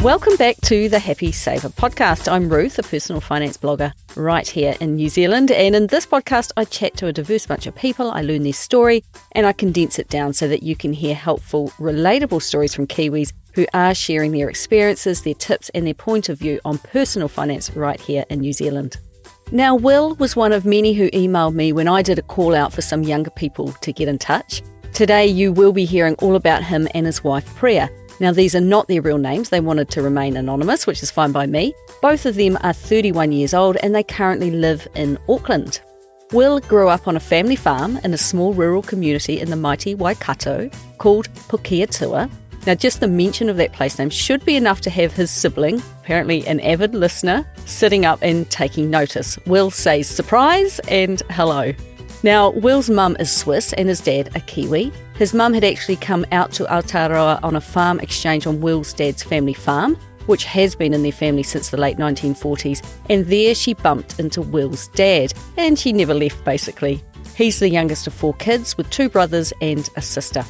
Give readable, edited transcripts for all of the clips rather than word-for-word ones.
Welcome back to the Happy Saver podcast. I'm Ruth, a personal finance blogger right here in New Zealand. And in this podcast, I chat to a diverse bunch of people. I learn their story and I condense it down so that you can hear helpful, relatable stories from Kiwis who are sharing their experiences, their tips and their point of view on personal finance right here in New Zealand. Now, Will was one of many who emailed me when I did a call out for some younger people to get in touch. Today, you will be hearing all about him and his wife, Priya. Now, these are not their real names. They wanted to remain anonymous, which is fine by me. Both of them are 31 years old and they currently live in Auckland. Will grew up on a family farm in a small rural community in the mighty Waikato called Pukeatua. Now, just the mention of that place name should be enough to have his sibling, apparently an avid listener, sitting up and taking notice. Will says surprise and hello. Now, Will's mum is Swiss and his dad a Kiwi. His mum had actually come out to Aotearoa on a farm exchange on Will's dad's family farm, which has been in their family since the late 1940s, and there she bumped into Will's dad, and she never left basically. He's the youngest of 4 kids with 2 brothers and a sister.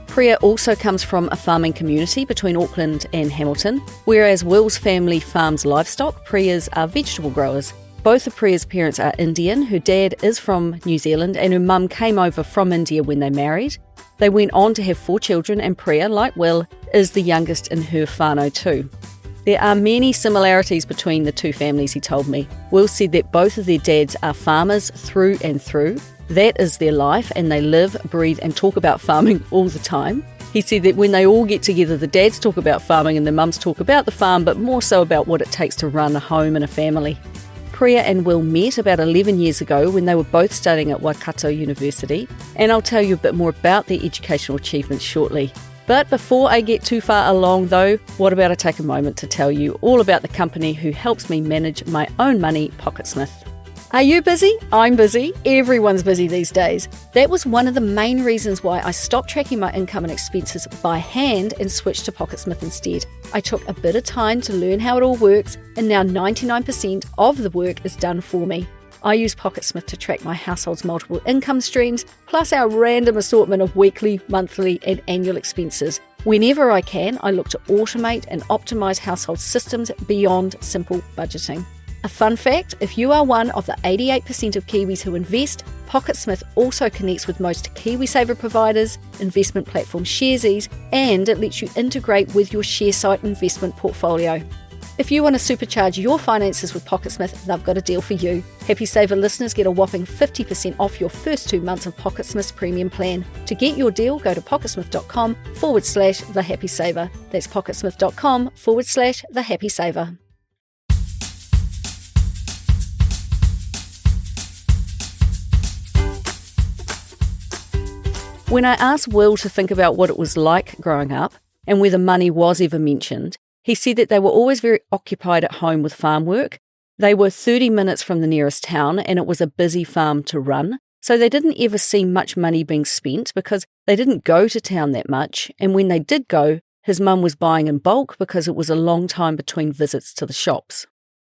Priya also comes from a farming community between Auckland and Hamilton. Whereas Will's family farms livestock, Priya's are vegetable growers. Both of Priya's parents are Indian. Her dad is from New Zealand and her mum came over from India when they married. They went on to have 4 children and Priya, like Will, is the youngest in her whānau too. There are many similarities between the 2 families, he told me. Will said that both of their dads are farmers through and through. That is their life and they live, breathe and talk about farming all the time. He said that when they all get together, the dads talk about farming and the mums talk about the farm, but more so about what it takes to run a home and a family. Priya and Will met about 11 years ago when they were both studying at Waikato University, and I'll tell you a bit more about their educational achievements shortly. But before I get too far along though, what about I take a moment to tell you all about the company who helps me manage my own money, Pocketsmith. Are you busy? I'm busy. Everyone's busy these days. That was one of the main reasons why I stopped tracking my income and expenses by hand and switched to Pocketsmith instead. I took a bit of time to learn how it all works, and now 99% of the work is done for me. I use Pocketsmith to track my household's multiple income streams, plus our random assortment of weekly, monthly and annual expenses. Whenever I can, I look to automate and optimize household systems beyond simple budgeting. A fun fact, if you are one of the 88% of Kiwis who invest, Pocketsmith also connects with most KiwiSaver providers, investment platform Sharesies, and it lets you integrate with your ShareSite investment portfolio. If you want to supercharge your finances with Pocketsmith, they've got a deal for you. Happy Saver listeners get a whopping 50% off your first 2 months of Pocketsmith's premium plan. To get your deal, go to pocketsmith.com/thehappysaver. That's pocketsmith.com/thehappysaver. When I asked Will to think about what it was like growing up and whether money was ever mentioned, he said that they were always very occupied at home with farm work. They were 30 minutes from the nearest town and it was a busy farm to run, so they didn't ever see much money being spent because they didn't go to town that much, and when they did go, his mum was buying in bulk because it was a long time between visits to the shops.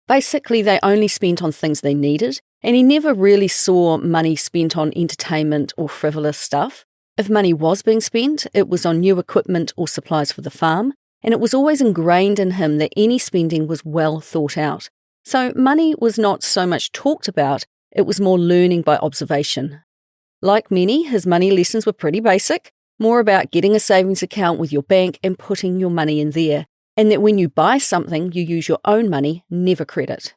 Basically, they only spent on things they needed, and he never really saw money spent on entertainment or frivolous stuff. If money was being spent, it was on new equipment or supplies for the farm, and it was always ingrained in him that any spending was well thought out. So money was not so much talked about, it was more learning by observation. Like many, his money lessons were pretty basic, more about getting a savings account with your bank and putting your money in there, and that when you buy something, you use your own money, never credit.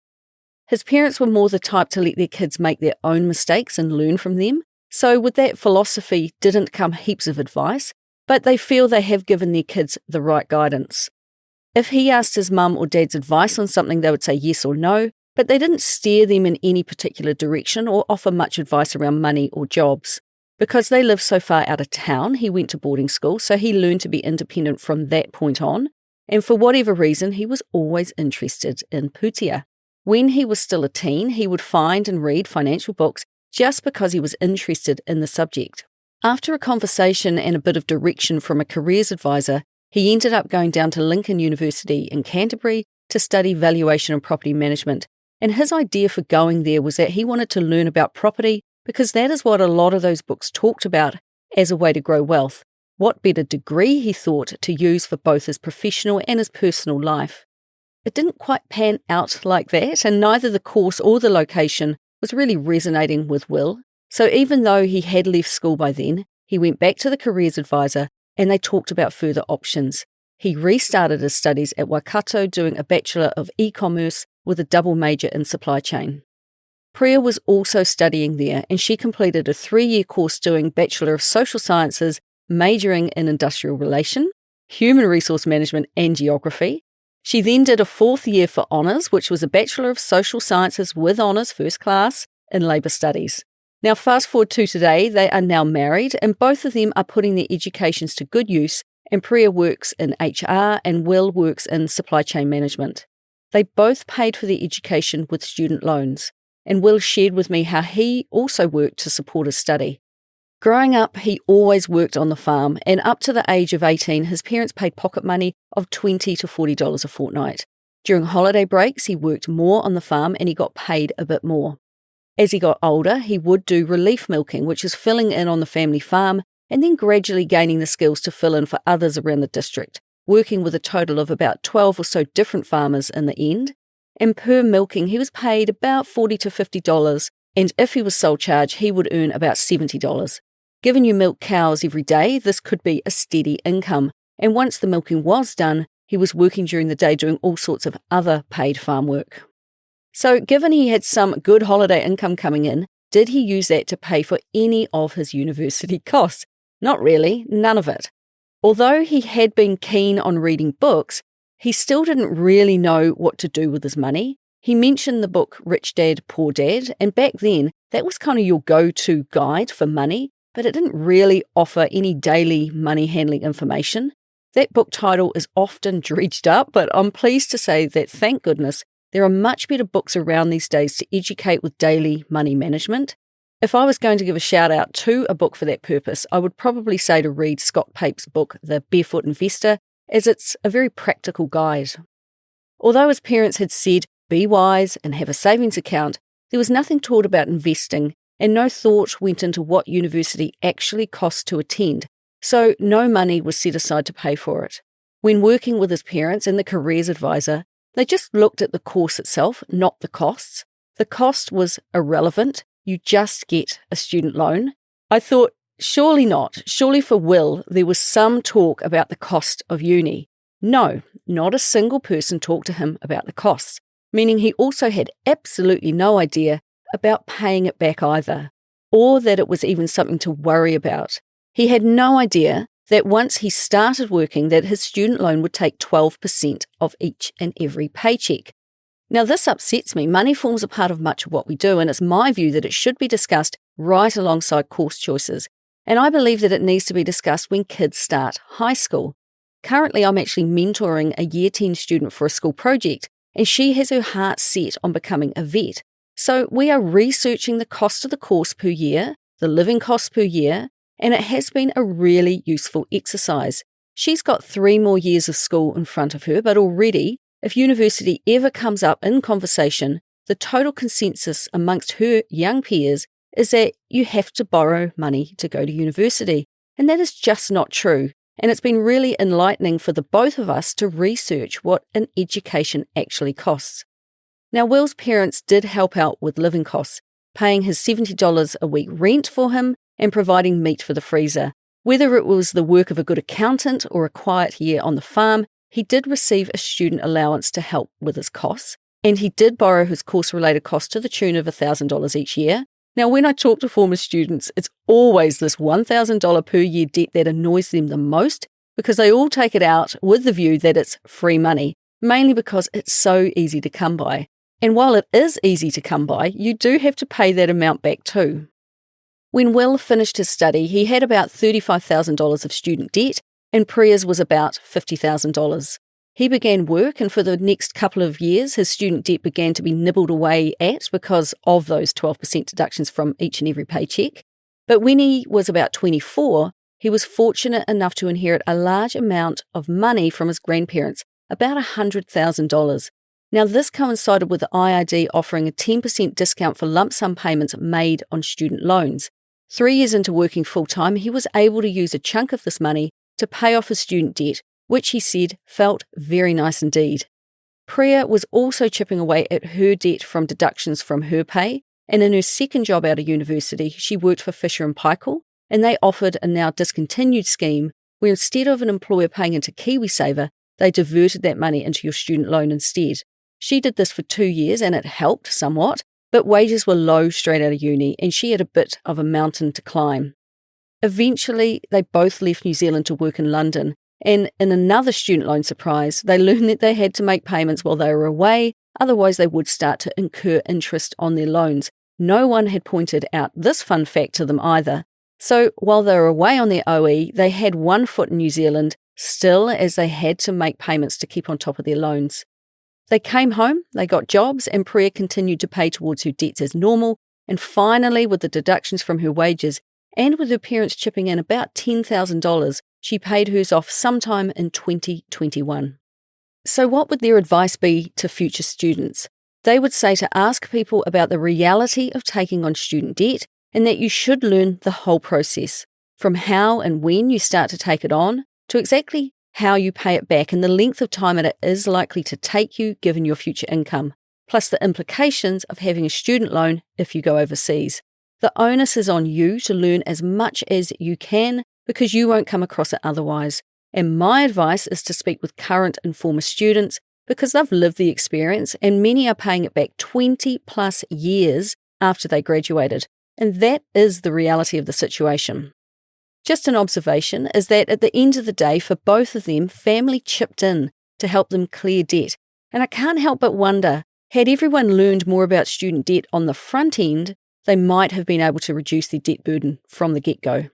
His parents were more the type to let their kids make their own mistakes and learn from them. So with that philosophy didn't come heaps of advice, but they feel they have given their kids the right guidance. If he asked his mum or dad's advice on something, they would say yes or no, but they didn't steer them in any particular direction or offer much advice around money or jobs. Because they live so far out of town, he went to boarding school, so he learned to be independent from that point on, and for whatever reason, he was always interested in pūtea. When he was still a teen, he would find and read financial books just because he was interested in the subject. After a conversation and a bit of direction from a careers advisor, he ended up going down to Lincoln University in Canterbury to study valuation and property management. And his idea for going there was that he wanted to learn about property because that is what a lot of those books talked about as a way to grow wealth. What better degree, he thought, to use for both his professional and his personal life? It didn't quite pan out like that, and neither the course or the location was really resonating with Will. So even though he had left school by then, he went back to the careers advisor and they talked about further options. He restarted his studies at Waikato, doing a Bachelor of E-commerce with a double major in supply chain. Priya was also studying there, and she completed a 3-year course doing Bachelor of Social Sciences, majoring in Industrial Relation, Human Resource Management and Geography. She then did a 4th year for honours, which was a Bachelor of Social Sciences with honours first class in Labour Studies. Now fast forward to today, they are now married and both of them are putting their educations to good use, and Priya works in HR and Will works in supply chain management. They both paid for their education with student loans, and Will shared with me how he also worked to support his study. Growing up, he always worked on the farm, and up to the age of 18, his parents paid pocket money of $20 to $40 a fortnight. During holiday breaks, he worked more on the farm and he got paid a bit more. As he got older, he would do relief milking, which is filling in on the family farm and then gradually gaining the skills to fill in for others around the district, working with a total of about 12 or so different farmers in the end. And per milking, he was paid about $40 to $50, and if he was sole charge, he would earn about $70. Given you milk cows every day, this could be a steady income, and once the milking was done, he was working during the day doing all sorts of other paid farm work. So given he had some good holiday income coming in, did he use that to pay for any of his university costs? Not really, none of it. Although he had been keen on reading books, he still didn't really know what to do with his money. He mentioned the book Rich Dad, Poor Dad, and back then that was kind of your go-to guide for money, but it didn't really offer any daily money handling information. That book title is often dredged up, but I'm pleased to say that, thank goodness, there are much better books around these days to educate with daily money management. If I was going to give a shout out to a book for that purpose, I would probably say to read Scott Pape's book, The Barefoot Investor, as it's a very practical guide. Although his parents had said, be wise and have a savings account, there was nothing taught about investing, and no thought went into what university actually cost to attend, so no money was set aside to pay for it. When working with his parents and the careers advisor, they just looked at the course itself, not the costs. The cost was irrelevant. You just get a student loan. I thought, surely not. Surely for Will, there was some talk about the cost of uni. No, not a single person talked to him about the costs, meaning he also had absolutely no idea about paying it back either, or that it was even something to worry about. He had no idea that once he started working that his student loan would take 12% of each and every paycheck. Now this upsets me. Money forms a part of much of what we do, and it's my view that it should be discussed right alongside course choices. And I believe that it needs to be discussed when kids start high school. Currently, I'm actually mentoring a Year 10 student for a school project, and she has her heart set on becoming a vet. So we are researching the cost of the course per year, the living costs per year, and it has been a really useful exercise. She's got 3 more years of school in front of her, but already, if university ever comes up in conversation, the total consensus amongst her young peers is that you have to borrow money to go to university. And that is just not true. And it's been really enlightening for the both of us to research what an education actually costs. Now, Will's parents did help out with living costs, paying his $70 a week rent for him and providing meat for the freezer. Whether it was the work of a good accountant or a quiet year on the farm, he did receive a student allowance to help with his costs, and he did borrow his course-related costs to the tune of $1,000 each year. Now, when I talk to former students, it's always this $1,000 per year debt that annoys them the most, because they all take it out with the view that it's free money, mainly because it's so easy to come by. And while it is easy to come by, you do have to pay that amount back too. When Will finished his study, he had about $35,000 of student debt, and Priya's was about $50,000. He began work, and for the next couple of years, his student debt began to be nibbled away at because of those 12% deductions from each and every paycheck. But when he was about 24, he was fortunate enough to inherit a large amount of money from his grandparents, about $100,000. Now, this coincided with the IRD offering a 10% discount for lump sum payments made on student loans. 3 years into working full-time, he was able to use a chunk of this money to pay off his student debt, which he said felt very nice indeed. Priya was also chipping away at her debt from deductions from her pay, and in her second job out of university, she worked for Fisher & Paykel, and they offered a now discontinued scheme where instead of an employer paying into KiwiSaver, they diverted that money into your student loan instead. She did this for 2 years and it helped somewhat, but wages were low straight out of uni and she had a bit of a mountain to climb. Eventually, they both left New Zealand to work in London, and in another student loan surprise, they learned that they had to make payments while they were away, otherwise they would start to incur interest on their loans. No one had pointed out this fun fact to them either. So while they were away on their OE, they had one foot in New Zealand, still as they had to make payments to keep on top of their loans. They came home, they got jobs, and Priya continued to pay towards her debts as normal, and finally, with the deductions from her wages, and with her parents chipping in about $10,000, she paid hers off sometime in 2021. So what would their advice be to future students? They would say to ask people about the reality of taking on student debt and that you should learn the whole process, from how and when you start to take it on to exactly how you pay it back and the length of time it is likely to take you given your future income, plus the implications of having a student loan if you go overseas. The onus is on you to learn as much as you can because you won't come across it otherwise. And my advice is to speak with current and former students because they've lived the experience and many are paying it back 20 plus years after they graduated. And that is the reality of the situation. Just an observation is that at the end of the day, for both of them, family chipped in to help them clear debt. And I can't help but wonder, had everyone learned more about student debt on the front end, they might have been able to reduce their debt burden from the get-go.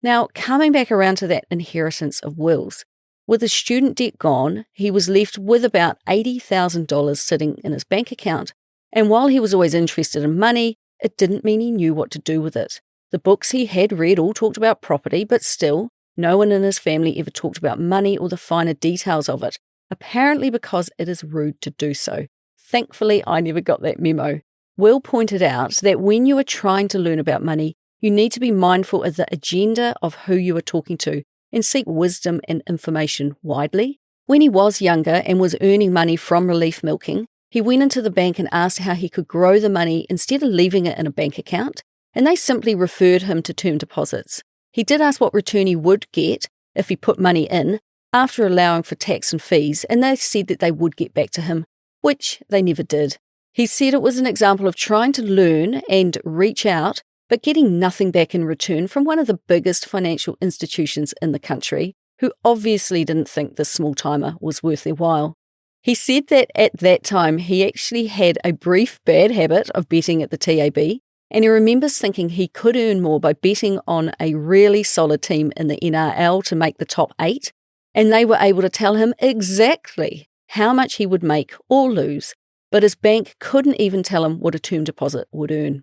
Now, coming back around to that inheritance of Will's, with his student debt gone, he was left with about $80,000 sitting in his bank account. And while he was always interested in money, it didn't mean he knew what to do with it. The books he had read all talked about property, but still, no one in his family ever talked about money or the finer details of it, apparently because it is rude to do so. Thankfully, I never got that memo. Will pointed out that when you are trying to learn about money, you need to be mindful of the agenda of who you are talking to and seek wisdom and information widely. When he was younger and was earning money from relief milking, he went into the bank and asked how he could grow the money instead of leaving it in a bank account, and they simply referred him to term deposits. He did ask what return he would get if he put money in after allowing for tax and fees, and they said that they would get back to him, which they never did. He said it was an example of trying to learn and reach out, but getting nothing back in return from one of the biggest financial institutions in the country, who obviously didn't think this small-timer was worth their while. He said that at that time he actually had a brief bad habit of betting at the TAB, and he remembers thinking he could earn more by betting on a really solid team in the NRL to make the top 8, and they were able to tell him exactly how much he would make or lose, but his bank couldn't even tell him what a term deposit would earn.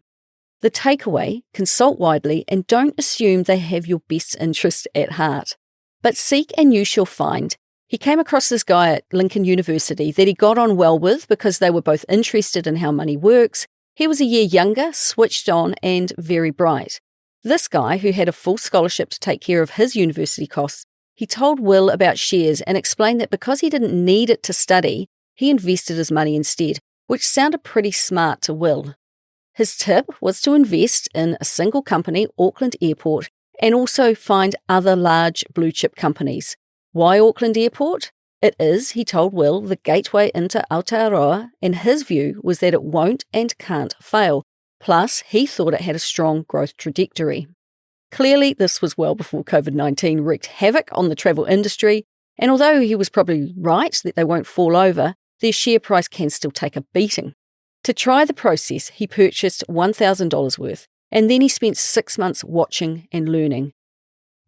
The takeaway, consult widely and don't assume they have your best interest at heart. But seek and you shall find. He came across this guy at Lincoln University that he got on well with because they were both interested in how money works. He was a year younger, switched on and very bright. This guy, who had a full scholarship to take care of his university costs, he told Will about shares and explained that because he didn't need it to study, he invested his money instead, which sounded pretty smart to Will. His tip was to invest in a single company, Auckland Airport, and also find other large blue-chip companies. Why Auckland Airport? It is, he told Will, the gateway into Aotearoa, and his view was that it won't and can't fail. Plus, he thought it had a strong growth trajectory. Clearly, this was well before COVID-19 wreaked havoc on the travel industry, and although he was probably right that they won't fall over, their share price can still take a beating. To try the process, he purchased $1,000 worth, and then he spent 6 months watching and learning.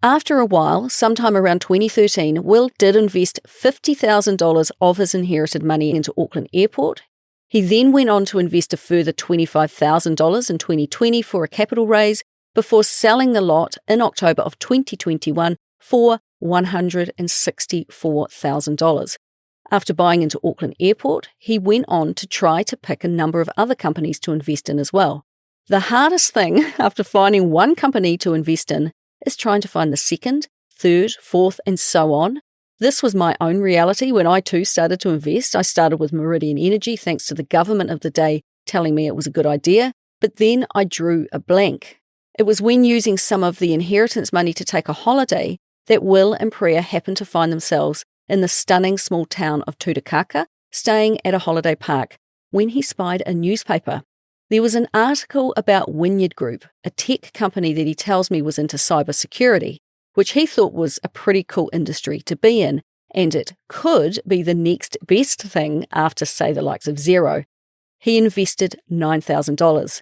After a while, sometime around 2013, Will did invest $50,000 of his inherited money into Auckland Airport. He then went on to invest a further $25,000 in 2020 for a capital raise before selling the lot in October of 2021 for $164,000. After buying into Auckland Airport, he went on to try to pick a number of other companies to invest in as well. The hardest thing after finding one company to invest in is trying to find the second, third, fourth, and so on. This was my own reality when I too started to invest. I started with Meridian Energy thanks to the government of the day telling me it was a good idea, but then I drew a blank. It was when using some of the inheritance money to take a holiday that Will and Priya happened to find themselves in the stunning small town of Tutukaka, staying at a holiday park, when he spied a newspaper. There was an article about Wynyard Group, a tech company that he tells me was into cybersecurity, which he thought was a pretty cool industry to be in, and it could be the next best thing after, say, the likes of Xero. He invested $9,000.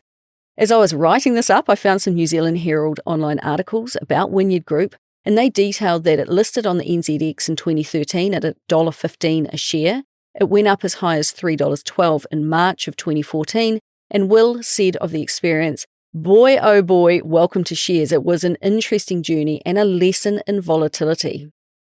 As I was writing this up, I found some New Zealand Herald online articles about Wynyard Group, and they detailed that it listed on the NZX in 2013 at $1.15 a share. It went up as high as $3.12 in March of 2014, and Will said of the experience, "Boy, oh boy, welcome to shares. It was an interesting journey and a lesson in volatility."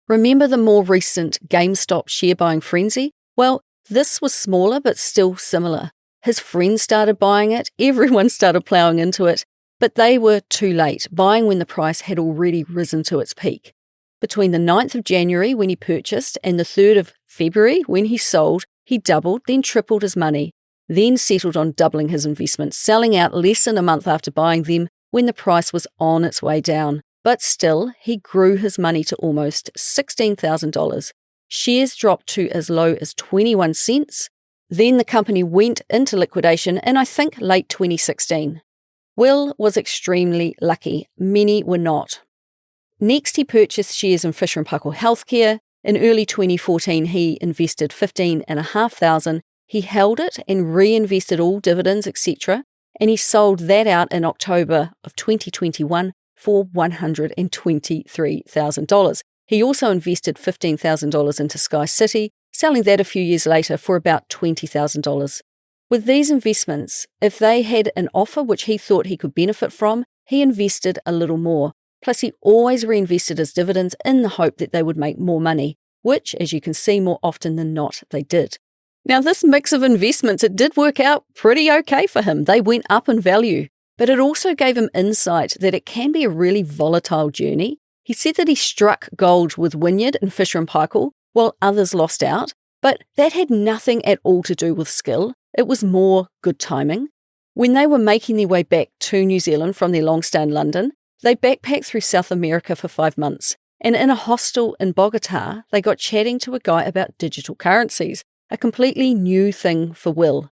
Remember the more recent GameStop share buying frenzy? Well, this was smaller but still similar. His friends started buying it, everyone started ploughing into it, but they were too late, buying when the price had already risen to its peak. Between the 9th of January when he purchased and the 3rd of February when he sold, he doubled, then tripled his money, then settled on doubling his investment, selling out less than a month after buying them when the price was on its way down. But still, he grew his money to almost $16,000. Shares dropped to as low as 21 cents. Then the company went into liquidation in, I think, late 2016. Will was extremely lucky. Many were not. Next, he purchased shares in Fisher & Paykel Healthcare. In early 2014, he invested $15,500. He held it and reinvested all dividends, etc., and he sold that out in October of 2021 for $123,000. He also invested $15,000 into Sky City, selling that a few years later for about $20,000. With these investments, if they had an offer which he thought he could benefit from, he invested a little more. Plus, he always reinvested his dividends in the hope that they would make more money, which, as you can see, more often than not, they did. Now, this mix of investments, it did work out pretty okay for him. They went up in value, but it also gave him insight that it can be a really volatile journey. He said that he struck gold with Wynyard and Fisher & Paykel, while others lost out, but that had nothing at all to do with skill. It was more good timing. When they were making their way back to New Zealand from their long stay in London, they backpacked through South America for 5 months, and in a hostel in Bogota, they got chatting to a guy about digital currencies, a completely new thing for Will.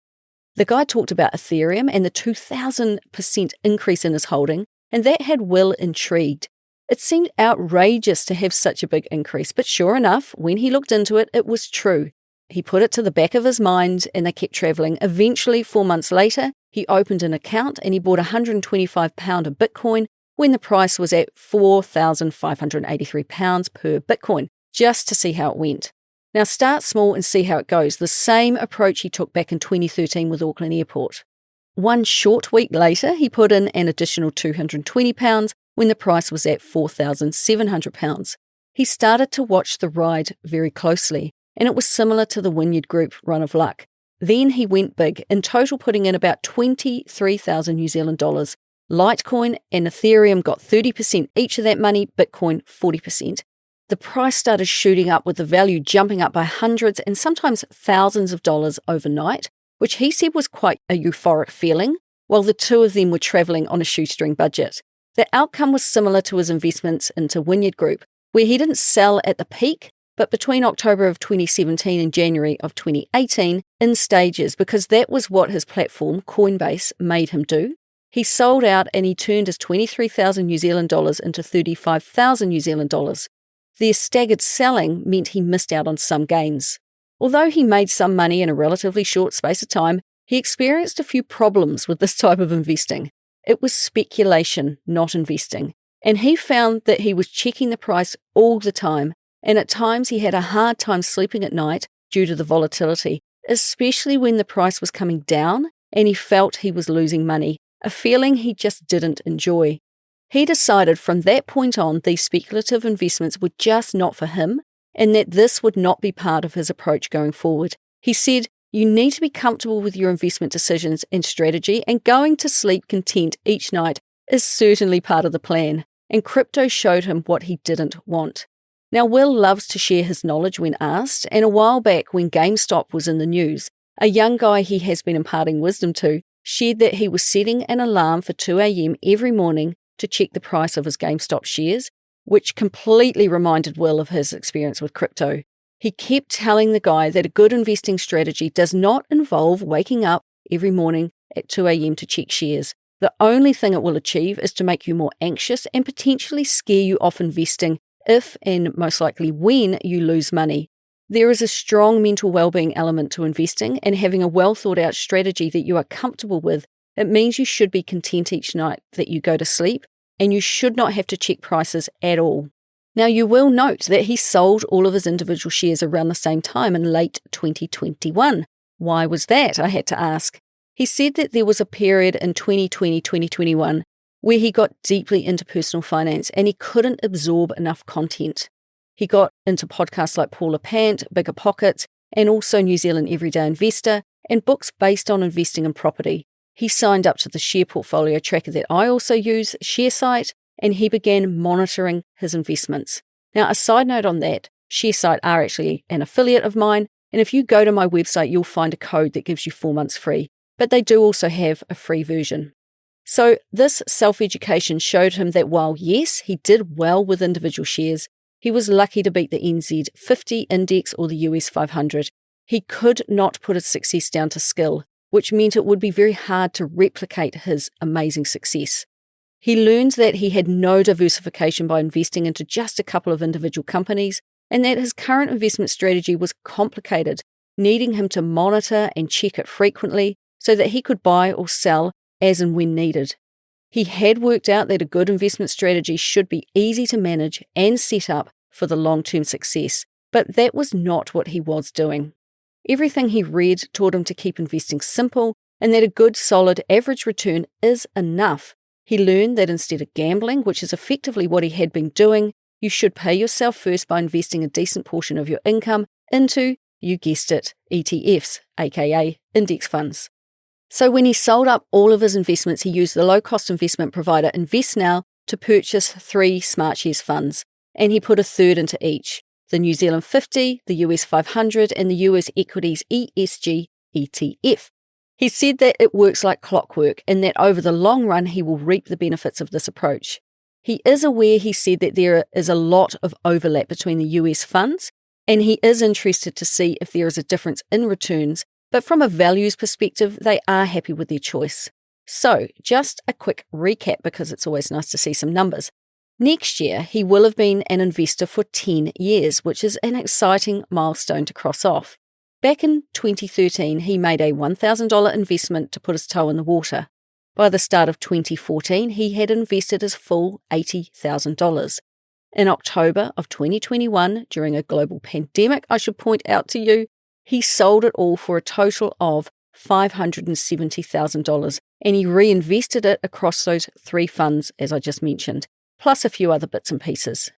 The guy talked about Ethereum and the 2,000% increase in his holding, and that had Will intrigued. It seemed outrageous to have such a big increase, but sure enough, when he looked into it, it was true. He put it to the back of his mind and they kept travelling. Eventually, 4 months later, he opened an account and he bought £125 of Bitcoin when the price was at £4,583 per Bitcoin, just to see how it went. Now start small and see how it goes. The same approach he took back in 2013 with Auckland Airport. One short week later, he put in an additional £220 when the price was at £4,700. He started to watch the ride very closely, and it was similar to the Wynyard Group run of luck. Then he went big, in total putting in about 23,000 New Zealand dollars. Litecoin and Ethereum got 30% each of that money, Bitcoin 40%. The price started shooting up with the value jumping up by hundreds and sometimes thousands of dollars overnight, which he said was quite a euphoric feeling, while the two of them were travelling on a shoestring budget. The outcome was similar to his investments into Wynyard Group, where he didn't sell at the peak, but between October of 2017 and January of 2018 in stages, because that was what his platform, Coinbase, made him do. He sold out and he turned his 23,000 New Zealand dollars into 35,000 New Zealand dollars. Their staggered selling meant he missed out on some gains. Although he made some money in a relatively short space of time, he experienced a few problems with this type of investing. It was speculation, not investing, and he found that he was checking the price all the time, and at times he had a hard time sleeping at night due to the volatility, especially when the price was coming down and he felt he was losing money, a feeling he just didn't enjoy. He decided from that point on these speculative investments were just not for him and that this would not be part of his approach going forward. He said, "You need to be comfortable with your investment decisions and strategy, and going to sleep content each night is certainly part of the plan." and crypto showed him what he didn't want. Now, Will loves to share his knowledge when asked, and a while back when GameStop was in the news, a young guy he has been imparting wisdom to shared that he was setting an alarm for 2 a.m. every morning to check the price of his GameStop shares, which completely reminded Will of his experience with crypto. He kept telling the guy that a good investing strategy does not involve waking up every morning at 2 a.m. to check shares. The only thing it will achieve is to make you more anxious and potentially scare you off investing if and most likely when you lose money. There is a strong mental well-being element to investing, and having a well-thought-out strategy that you are comfortable with, it means you should be content each night that you go to sleep, and you should not have to check prices at all. Now, you will note that he sold all of his individual shares around the same time in late 2021. Why was that? I had to ask. He said that there was a period in 2020-2021 where he got deeply into personal finance and he couldn't absorb enough content. He got into podcasts like Paula Pant, Bigger Pockets, and also New Zealand Everyday Investor, and books based on investing in property. He signed up to the share portfolio tracker that I also use, ShareSite, and he began monitoring his investments. Now, a side note on that, ShareSite are actually an affiliate of mine, and if you go to my website, you'll find a code that gives you 4 months free, but they do also have a free version. So this self-education showed him that while, yes, he did well with individual shares, he was lucky to beat the NZ 50 index or the US 500. He could not put his success down to skill, which meant it would be very hard to replicate his amazing success. He learned that he had no diversification by investing into just a couple of individual companies, and that his current investment strategy was complicated, needing him to monitor and check it frequently so that he could buy or sell as and when needed. He had worked out that a good investment strategy should be easy to manage and set up for the long-term success, but that was not what he was doing. Everything he read taught him to keep investing simple and that a good, solid, average return is enough. He learned that instead of gambling, which is effectively what he had been doing, you should pay yourself first by investing a decent portion of your income into, you guessed it, ETFs, aka index funds. So when he sold up all of his investments, he used the low-cost investment provider InvestNow to purchase 3 SmartShares funds, and he put a third into each, the New Zealand 50, the US 500, and the US Equities ESG ETF. He said that it works like clockwork and that over the long run he will reap the benefits of this approach. He is aware, he said, that there is a lot of overlap between the US funds, and he is interested to see if there is a difference in returns, but from a values perspective, they are happy with their choice. So, just a quick recap because it's always nice to see some numbers. Next year, he will have been an investor for 10 years, which is an exciting milestone to cross off. Back in 2013, he made a $1,000 investment to put his toe in the water. By the start of 2014, he had invested his full $80,000. In October of 2021, during a global pandemic, I should point out to you, he sold it all for a total of $570,000, and he reinvested it across those 3 funds, as I just mentioned, plus a few other bits and pieces.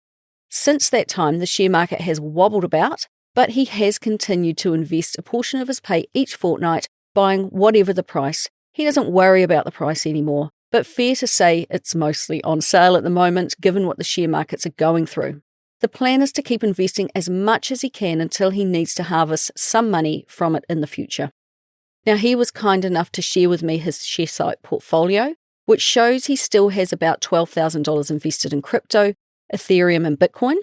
Since that time, the share market has wobbled about, but he has continued to invest a portion of his pay each fortnight, buying whatever the price. He doesn't worry about the price anymore, but fair to say it's mostly on sale at the moment, given what the share markets are going through. The plan is to keep investing as much as he can until he needs to harvest some money from it in the future. Now, he was kind enough to share with me his ShareSite portfolio, which shows he still has about $12,000 invested in crypto, Ethereum and Bitcoin,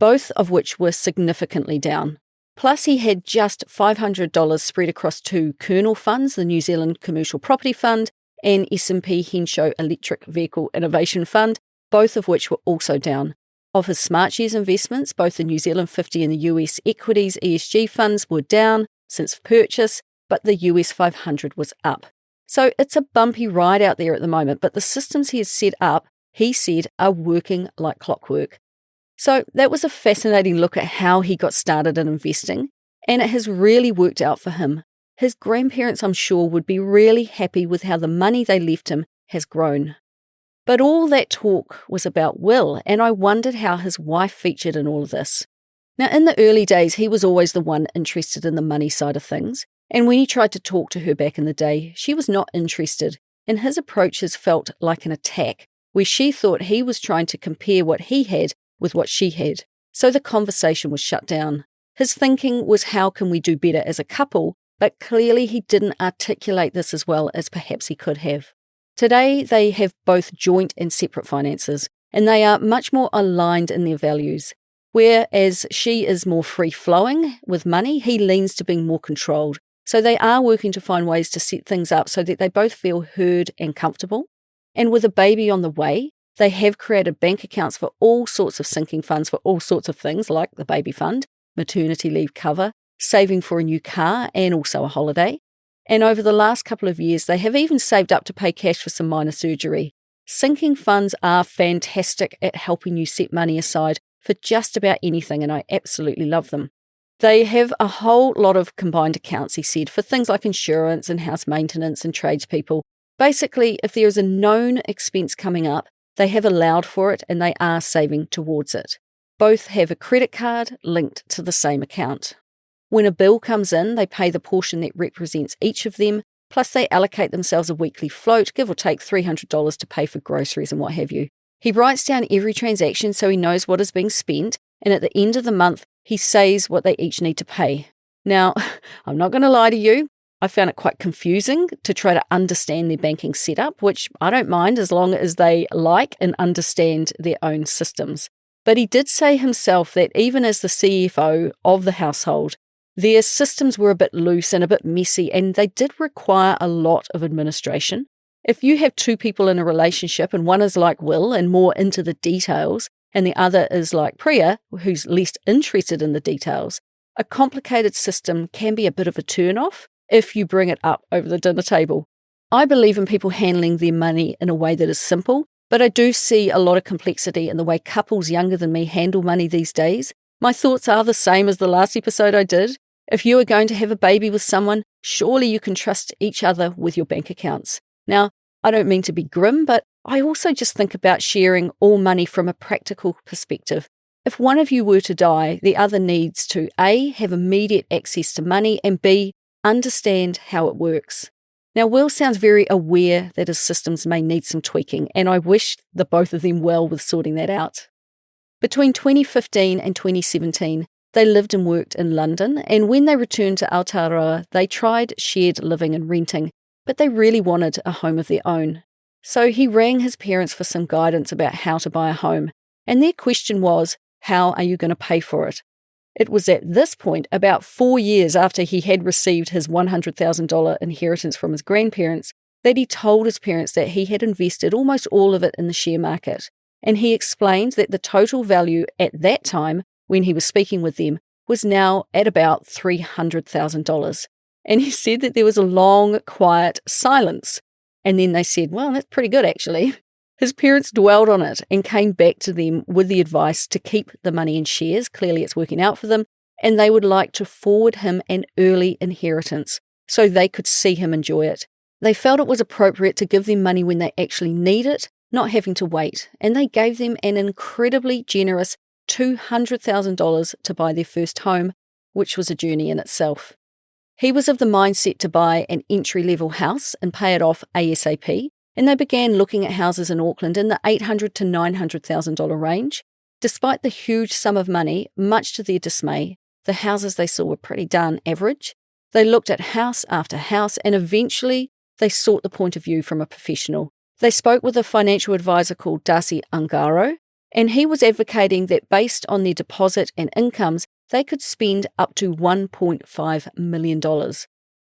both of which were significantly down. Plus, he had just $500 spread across 2 kernel funds, the New Zealand Commercial Property Fund and S&P Henshaw Electric Vehicle Innovation Fund, both of which were also down. Of his SmartShares investments, both the New Zealand 50 and the US Equities ESG funds were down since purchase, but the US 500 was up. So it's a bumpy ride out there at the moment, but the systems he has set up, he said, are working like clockwork. So that was a fascinating look at how he got started in investing, and it has really worked out for him. His grandparents, I'm sure, would be really happy with how the money they left him has grown. But all that talk was about Will, and I wondered how his wife featured in all of this. Now, in the early days, he was always the one interested in the money side of things, and when he tried to talk to her back in the day, she was not interested, and his approaches felt like an attack, where she thought he was trying to compare what he had with what she had. So the conversation was shut down. His thinking was, how can we do better as a couple? But clearly he didn't articulate this as well as perhaps he could have. Today, they have both joint and separate finances, and they are much more aligned in their values. Whereas she is more free-flowing with money, he leans to being more controlled. So they are working to find ways to set things up so that they both feel heard and comfortable. And with a baby on the way, they have created bank accounts for all sorts of sinking funds for all sorts of things, like the baby fund, maternity leave cover, saving for a new car, and also a holiday. And over the last couple of years, they have even saved up to pay cash for some minor surgery. Sinking funds are fantastic at helping you set money aside for just about anything, and I absolutely love them. They have a whole lot of combined accounts, he said, for things like insurance and house maintenance and tradespeople. Basically, if there is a known expense coming up, they have allowed for it and they are saving towards it. Both have a credit card linked to the same account. When a bill comes in, they pay the portion that represents each of them, plus they allocate themselves a weekly float, give or take $300 to pay for groceries and what have you. He writes down every transaction so he knows what is being spent, and at the end of the month, he says what they each need to pay. Now, I'm not going to lie to you, I found it quite confusing to try to understand their banking setup, which I don't mind as long as they like and understand their own systems. But he did say himself that even as the CFO of the household, their systems were a bit loose and a bit messy, and they did require a lot of administration. If you have two people in a relationship and one is like Will and more into the details, and the other is like Priya, who's less interested in the details, a complicated system can be a bit of a turn-off if you bring it up over the dinner table. I believe in people handling their money in a way that is simple, but I do see a lot of complexity in the way couples younger than me handle money these days. My thoughts are the same as the last episode I did. If you are going to have a baby with someone, surely you can trust each other with your bank accounts. Now, I don't mean to be grim, but I also just think about sharing all money from a practical perspective. If one of you were to die, the other needs to A, have immediate access to money, and B, understand how it works. Now, Will sounds very aware that his systems may need some tweaking, and I wish the both of them well with sorting that out. Between 2015 and 2017, they lived and worked in London, and when they returned to Aotearoa, they tried shared living and renting, but they really wanted a home of their own. So he rang his parents for some guidance about how to buy a home, and their question was, how are you going to pay for it? It was at this point, about 4 years after he had received his $100,000 inheritance from his grandparents, that he told his parents that he had invested almost all of it in the share market. And he explained that the total value at that time, when he was speaking with them, was now at about $300,000. And he said that there was a long, quiet silence. And then they said, well, that's pretty good actually. His parents dwelled on it and came back to them with the advice to keep the money in shares. Clearly it's working out for them. And they would like to forward him an early inheritance so they could see him enjoy it. They felt it was appropriate to give them money when they actually need it, not having to wait. And they gave them an incredibly generous $200,000 to buy their first home, which was a journey in itself. He was of the mindset to buy an entry-level house and pay it off ASAP, and they began looking at houses in Auckland in the $800,000 to $900,000 range. Despite the huge sum of money, much to their dismay, the houses they saw were pretty darn average. They looked at house after house, and eventually they sought the point of view from a professional. They spoke with a financial advisor called Darcy Ungaro, and he was advocating that based on their deposit and incomes, they could spend up to $1.5 million.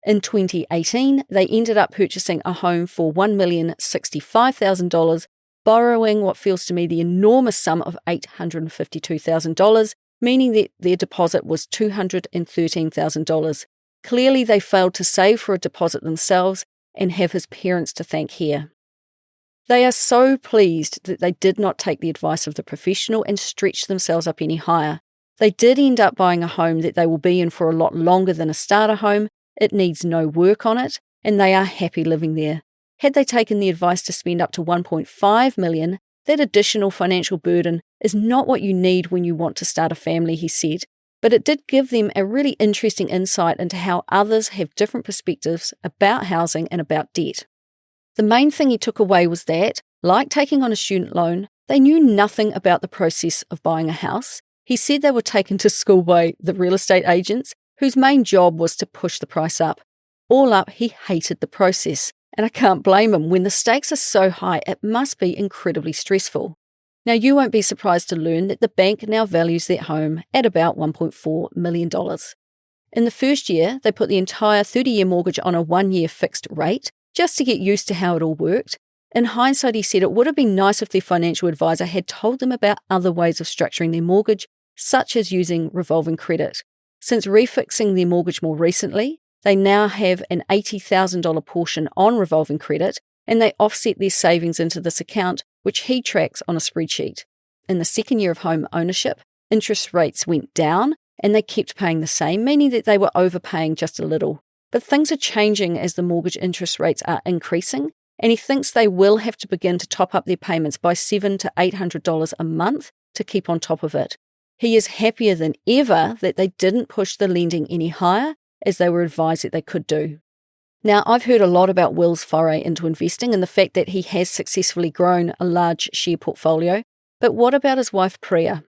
In 2018, they ended up purchasing a home for $1,065,000, borrowing what feels to me the enormous sum of $852,000, meaning that their deposit was $213,000. Clearly, they failed to save for a deposit themselves and have his parents to thank here. They are so pleased that they did not take the advice of the professional and stretch themselves up any higher. They did end up buying a home that they will be in for a lot longer than a starter home. It needs no work on it, and they are happy living there. Had they taken the advice to spend up to $1.5 million, that additional financial burden is not what you need when you want to start a family, he said, but it did give them a really interesting insight into how others have different perspectives about housing and about debt. The main thing he took away was that, Like taking on a student loan, they knew nothing about the process of buying a house. He said they were taken to school by the real estate agents, whose main job was to push the price up. All up, he hated the process, and I can't blame him. When the stakes are so high, it must be incredibly stressful. Now, you won't be surprised to learn that the bank now values their home at about $1.4 million. In the first year, they put the entire 30-year mortgage on a 1-year fixed rate, just to get used to how it all worked. In hindsight, he said it would have been nice if their financial advisor had told them about other ways of structuring their mortgage, such as using revolving credit. Since refixing their mortgage more recently, they now have an $80,000 portion on revolving credit, and they offset their savings into this account, which he tracks on a spreadsheet. In the second year of home ownership, interest rates went down, and they kept paying the same, meaning that they were overpaying just a little. But things are changing as the mortgage interest rates are increasing, and he thinks they will have to begin to top up their payments by $700 to $800 a month to keep on top of it. He is happier than ever that they didn't push the lending any higher, as they were advised that they could do. Now, I've heard a lot about Will's foray into investing and the fact that he has successfully grown a large share portfolio, but what about his wife Priya?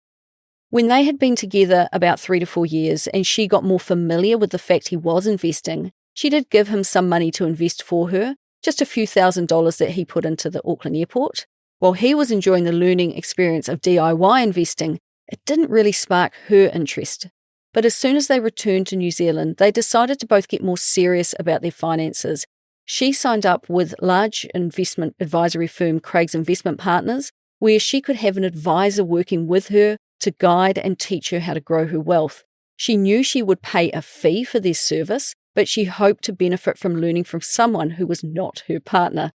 When they had been together about 3 to 4 years and she got more familiar with the fact he was investing, she did give him some money to invest for her, just a few $1,000s that he put into the Auckland airport. While he was enjoying the learning experience of DIY investing, it didn't really spark her interest. But as soon as they returned to New Zealand, they decided to both get more serious about their finances. She signed up with large investment advisory firm Craig's Investment Partners, where she could have an advisor working with her to guide and teach her how to grow her wealth. She knew she would pay a fee for their service, but she hoped to benefit from learning from someone who was not her partner.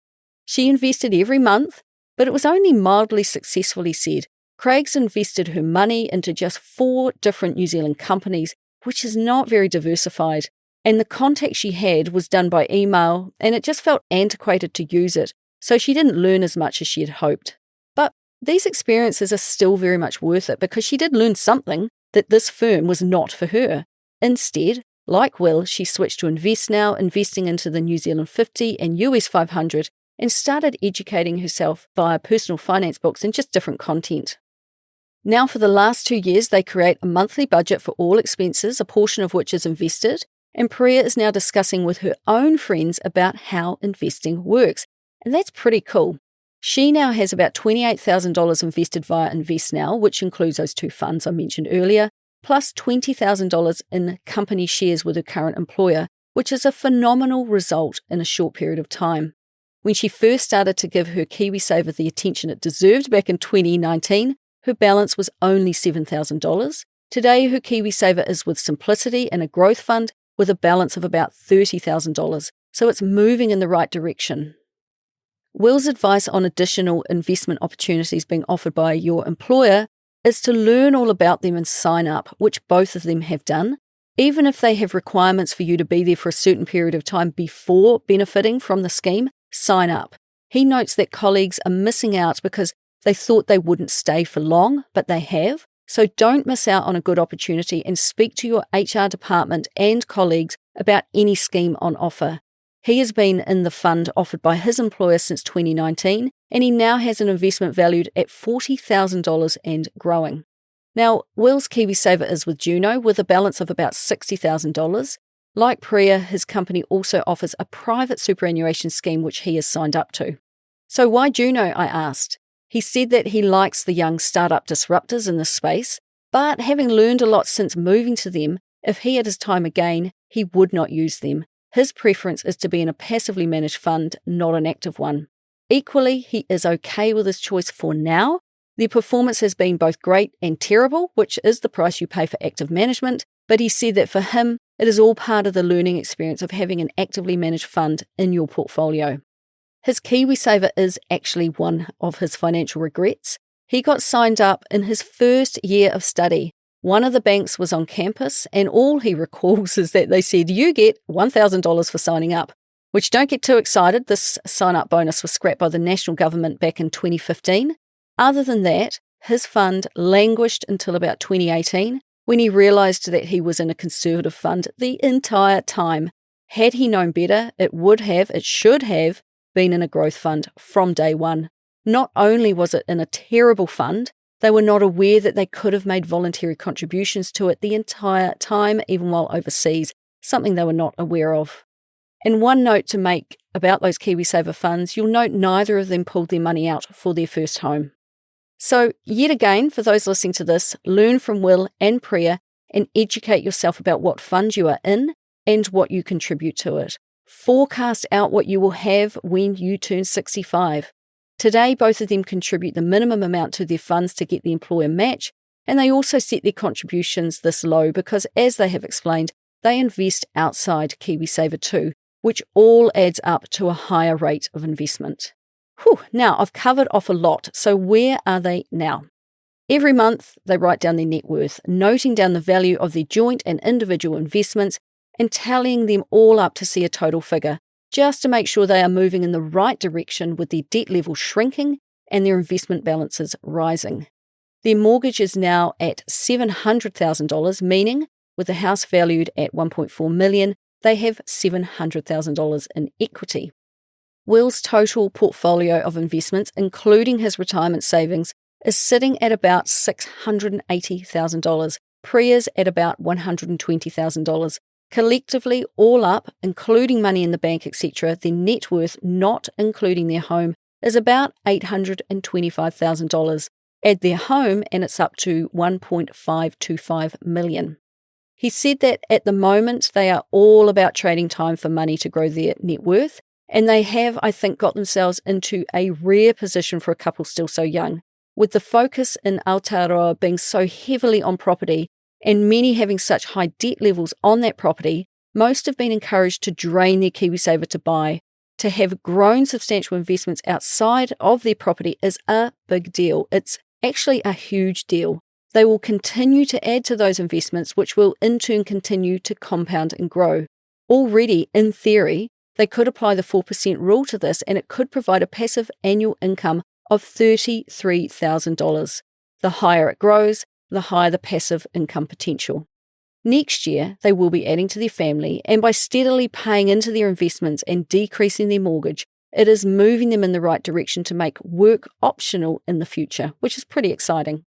She invested every month, but it was only mildly successful, he said. Craig's invested her money into just 4 different New Zealand companies, which is not very diversified. And the contact she had was done by email, and it just felt antiquated to use it, so she didn't learn as much as she had hoped. But these experiences are still very much worth it because she did learn something, that this firm was not for her. Instead, like Will, she switched to InvestNow, investing into the New Zealand 50 and US 500, and started educating herself via personal finance books and just different content. Now, for the last 2 years, they create a monthly budget for all expenses, a portion of which is invested, and Priya is now discussing with her own friends about how investing works. And that's pretty cool. She now has about $28,000 invested via InvestNow, which includes those 2 funds I mentioned earlier, plus $20,000 in company shares with her current employer, which is a phenomenal result in a short period of time. When she first started to give her KiwiSaver the attention it deserved back in 2019, her balance was only $7,000. Today, her KiwiSaver is with Simplicity and a growth fund with a balance of about $30,000, so it's moving in the right direction. Will's advice on additional investment opportunities being offered by your employer is to learn all about them and sign up, which both of them have done. Even if they have requirements for you to be there for a certain period of time before benefiting from the scheme, sign up. He notes that colleagues are missing out because they thought they wouldn't stay for long, but they have. So don't miss out on a good opportunity and speak to your HR department and colleagues about any scheme on offer. He has been in the fund offered by his employer since 2019, and he now has an investment valued at $40,000 and growing. Now, Will's KiwiSaver is with Juno with a balance of about $60,000. Like Priya, his company also offers a private superannuation scheme which he has signed up to. So why Juno, I asked. He said that he likes the young startup disruptors in this space, but having learned a lot since moving to them, if he had his time again, he would not use them. His preference is to be in a passively managed fund, not an active one. Equally, he is okay with his choice for now. Their performance has been both great and terrible, which is the price you pay for active management, but he said that for him, it is all part of the learning experience of having an actively managed fund in your portfolio. His KiwiSaver is actually one of his financial regrets. He got signed up in his first year of study. One of the banks was on campus, and all he recalls is that they said, you get $1,000 for signing up. Which, don't get too excited, this sign-up bonus was scrapped by the national government back in 2015. Other than that, his fund languished until about 2018, when he realised that he was in a conservative fund the entire time. Had he known better, it should have, been in a growth fund from day one. Not only was it in a terrible fund, they were not aware that they could have made voluntary contributions to it the entire time, even while overseas, something they were not aware of. And one note to make about those KiwiSaver funds, you'll note neither of them pulled their money out for their first home. So, yet again, for those listening to this, learn from Will and Priya and educate yourself about what fund you are in and what you contribute to it. Forecast out what you will have when you turn 65. Today, both of them contribute the minimum amount to their funds to get the employer match, and they also set their contributions this low because, as they have explained, they invest outside KiwiSaver too, which all adds up to a higher rate of investment. Now, I've covered off a lot, so where are they now? Every month, they write down their net worth, noting down the value of their joint and individual investments and tallying them all up to see a total figure, just to make sure they are moving in the right direction with their debt level shrinking and their investment balances rising. Their mortgage is now at $700,000, meaning with the house valued at $1.4 million, they have $700,000 in equity. Will's total portfolio of investments, including his retirement savings, is sitting at about $680,000, Priya's at about $120,000. Collectively, all up, including money in the bank, etc., their net worth, not including their home, is about $825,000. Add their home and it's up to $1.525 million. He said that at the moment they are all about trading time for money to grow their net worth, and they have, I think, got themselves into a rare position for a couple still so young, with the focus in Aotearoa being so heavily on property and many having such high debt levels on that property. Most have been encouraged to drain their KiwiSaver to buy. To have grown substantial investments outside of their property is a big deal. It's actually a huge deal. They will continue to add to those investments, which will in turn continue to compound and grow. Already, in theory, they could apply the 4% rule to this and it could provide a passive annual income of $33,000. The higher it grows, the higher the passive income potential. Next year, they will be adding to their family, and by steadily paying into their investments and decreasing their mortgage, it is moving them in the right direction to make work optional in the future, which is pretty exciting.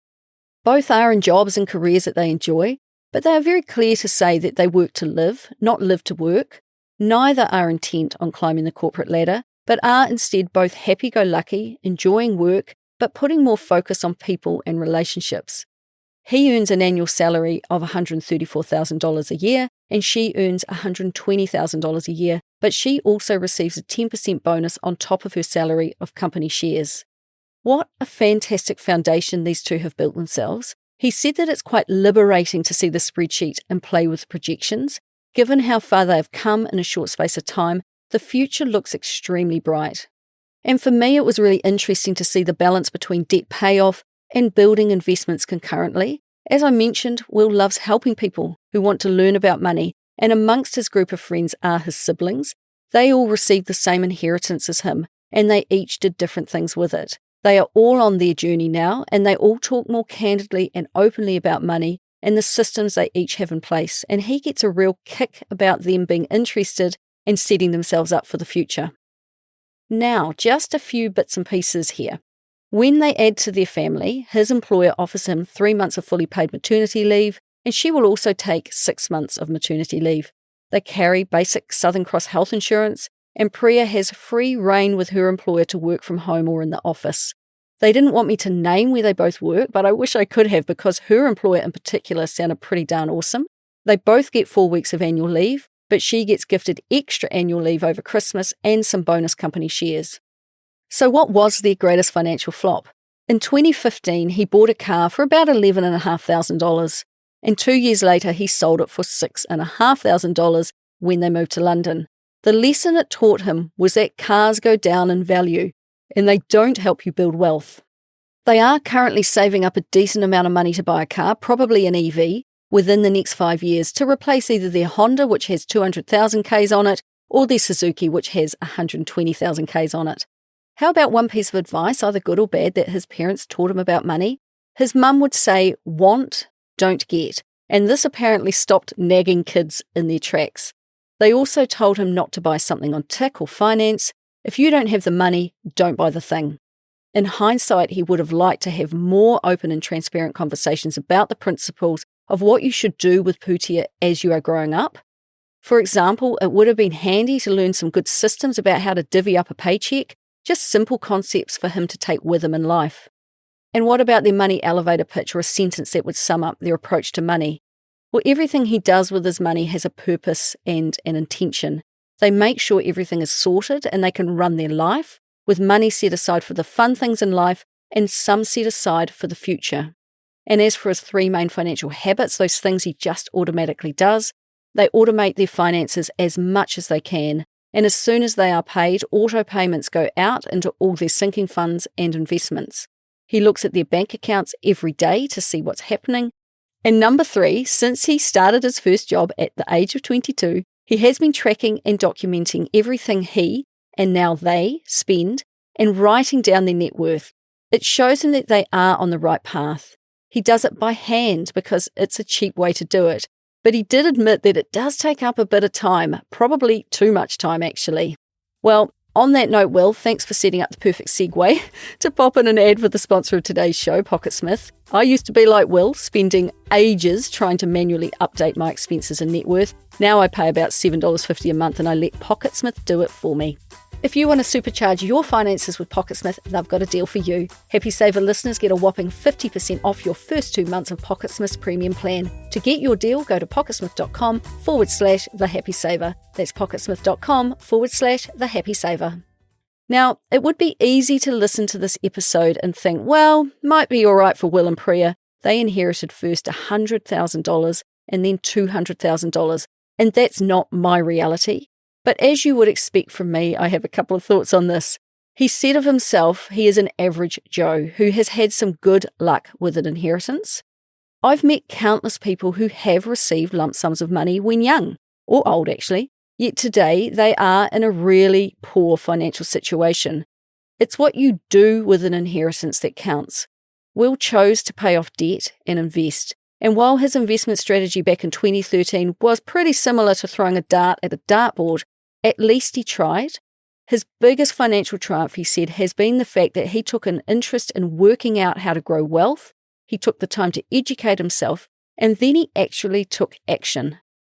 Both are in jobs and careers that they enjoy, but they are very clear to say that they work to live, not live to work. Neither are intent on climbing the corporate ladder, but are instead both happy-go-lucky, enjoying work, but putting more focus on people and relationships. He earns an annual salary of $134,000 a year, and she earns $120,000 a year, but she also receives a 10% bonus on top of her salary of company shares. What a fantastic foundation these two have built themselves. He said that it's quite liberating to see the spreadsheet and play with projections. Given how far they have come in a short space of time, the future looks extremely bright. And for me, it was really interesting to see the balance between debt payoff and building investments concurrently. As I mentioned, Will loves helping people who want to learn about money, and amongst his group of friends are his siblings. They all received the same inheritance as him, and they each did different things with it. They are all on their journey now, and they all talk more candidly and openly about money and the systems they each have in place, and he gets a real kick about them being interested and setting themselves up for the future. Now, just a few bits and pieces here. When they add to their family, his employer offers him 3 months of fully paid maternity leave, and she will also take 6 months of maternity leave. They carry basic Southern Cross health insurance, and Priya has free rein with her employer to work from home or in the office. They didn't want me to name where they both work, but I wish I could have because her employer in particular sounded pretty darn awesome. They both get 4 weeks of annual leave, but she gets gifted extra annual leave over Christmas and some bonus company shares. So what was their greatest financial flop? In 2015, he bought a car for about $11,500, and 2 years later he sold it for $6,500 when they moved to London. The lesson it taught him was that cars go down in value, and they don't help you build wealth. They are currently saving up a decent amount of money to buy a car, probably an EV, within the next 5 years to replace either their Honda, which has 200,000 Ks on it, or their Suzuki, which has 120,000 Ks on it. How about one piece of advice, either good or bad, that his parents taught him about money? His mum would say, want, don't get, and this apparently stopped nagging kids in their tracks. They also told him not to buy something on tick or finance. If you don't have the money, don't buy the thing. In hindsight, he would have liked to have more open and transparent conversations about the principles of what you should do with pūtea as you are growing up. For example, it would have been handy to learn some good systems about how to divvy up a paycheck, just simple concepts for him to take with him in life. And what about their money elevator pitch or a sentence that would sum up their approach to money? Well, everything he does with his money has a purpose and an intention. They make sure everything is sorted and they can run their life, with money set aside for the fun things in life and some set aside for the future. And as for his 3 main financial habits, those things he just automatically does, they automate their finances as much as they can. And as soon as they are paid, auto payments go out into all their sinking funds and investments. He looks at their bank accounts every day to see what's happening. And number 3, since he started his first job at the age of 22, he has been tracking and documenting everything he, and now they, spend, and writing down their net worth. It shows him that they are on the right path. He does it by hand because it's a cheap way to do it, but he did admit that it does take up a bit of time, probably too much time actually. Well, on that note, Will, thanks for setting up the perfect segue to pop in an ad for the sponsor of today's show, Pocketsmith. I used to be like Will, spending ages trying to manually update my expenses and net worth. Now I pay about $7.50 a month and I let Pocketsmith do it for me. If you want to supercharge your finances with Pocketsmith, they've got a deal for you. Happy Saver listeners get a whopping 50% off your first 2 months of Pocketsmith's premium plan. To get your deal, go to pocketsmith.com/thehappysaver. That's pocketsmith.com/thehappysaver. Now, it would be easy to listen to this episode and think, well, might be all right for Will and Priya. They inherited first $100,000 and then $200,000, and that's not my reality. But as you would expect from me, I have a couple of thoughts on this. He said of himself he is an average Joe who has had some good luck with an inheritance. I've met countless people who have received lump sums of money when young, or old actually, yet today they are in a really poor financial situation. It's what you do with an inheritance that counts. Will chose to pay off debt and invest. And while his investment strategy back in 2013 was pretty similar to throwing a dart at a dartboard, at least he tried. His biggest financial triumph, he said, has been the fact that he took an interest in working out how to grow wealth, he took the time to educate himself, and then he actually took action.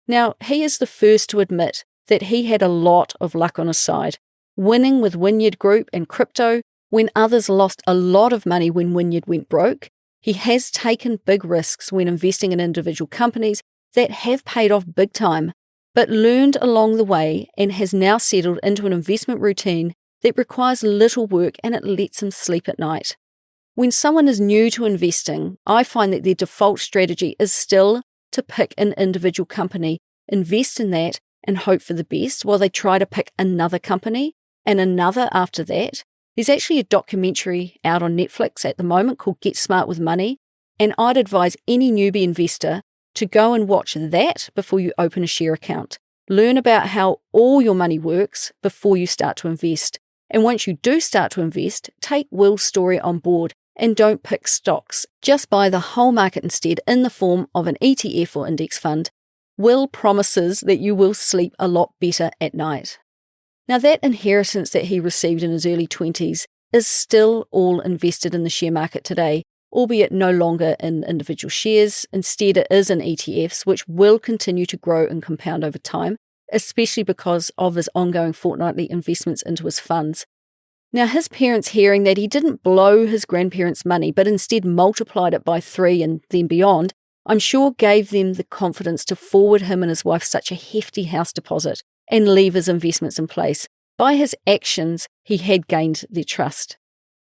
Now, he is the first to admit that he had a lot of luck on his side, winning with Wynyard Group and crypto when others lost a lot of money when Wynyard went broke. He has taken big risks when investing in individual companies that have paid off big time, but learned along the way and has now settled into an investment routine that requires little work and it lets him sleep at night. When someone is new to investing, I find that their default strategy is still to pick an individual company, invest in that and hope for the best while they try to pick another company and another after that. There's actually a documentary out on Netflix at the moment called Get Smart with Money, and I'd advise any newbie investor to go and watch that before you open a share account. Learn about how all your money works before you start to invest. And once you do start to invest, take Will's story on board and don't pick stocks. Just buy the whole market instead in the form of an ETF or index fund. Will promises that you will sleep a lot better at night. Now, that inheritance that he received in his early 20s is still all invested in the share market today, albeit no longer in individual shares. Instead, it is in ETFs, which will continue to grow and compound over time, especially because of his ongoing fortnightly investments into his funds. Now, his parents hearing that he didn't blow his grandparents' money, but instead multiplied it by 3 and then beyond, I'm sure gave them the confidence to forward him and his wife such a hefty house deposit and leave his investments in place. By his actions, he had gained their trust.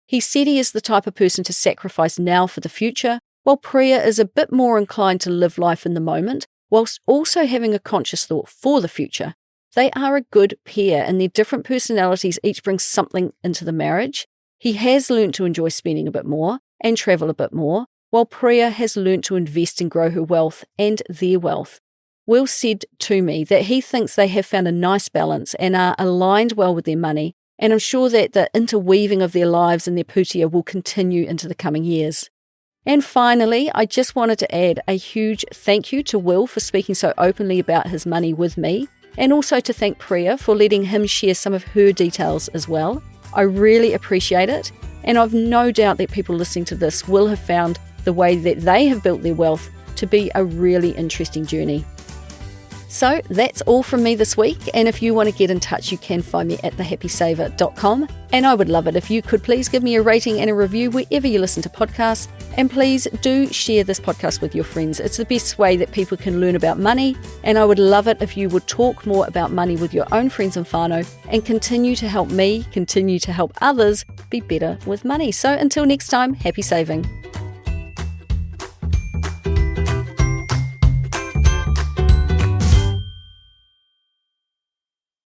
He said he is the type of person to sacrifice now for the future, while Priya is a bit more inclined to live life in the moment, whilst also having a conscious thought for the future. They are a good pair, and their different personalities each bring something into the marriage. He has learnt to enjoy spending a bit more and travel a bit more, while Priya has learnt to invest and grow her wealth and their wealth. Will said to me that he thinks they have found a nice balance and are aligned well with their money, and I'm sure that the interweaving of their lives and their pūtea will continue into the coming years. And finally, I just wanted to add a huge thank you to Will for speaking so openly about his money with me, and also to thank Priya for letting him share some of her details as well. I really appreciate it. And I've no doubt that people listening to this will have found the way that they have built their wealth to be a really interesting journey. So that's all from me this week, and if you want to get in touch, you can find me at thehappysaver.com, and I would love it if you could please give me a rating and a review wherever you listen to podcasts, and please do share this podcast with your friends. It's the best way that people can learn about money, and I would love it if you would talk more about money with your own friends and whānau and continue to help me, continue to help others be better with money. So until next time, happy saving.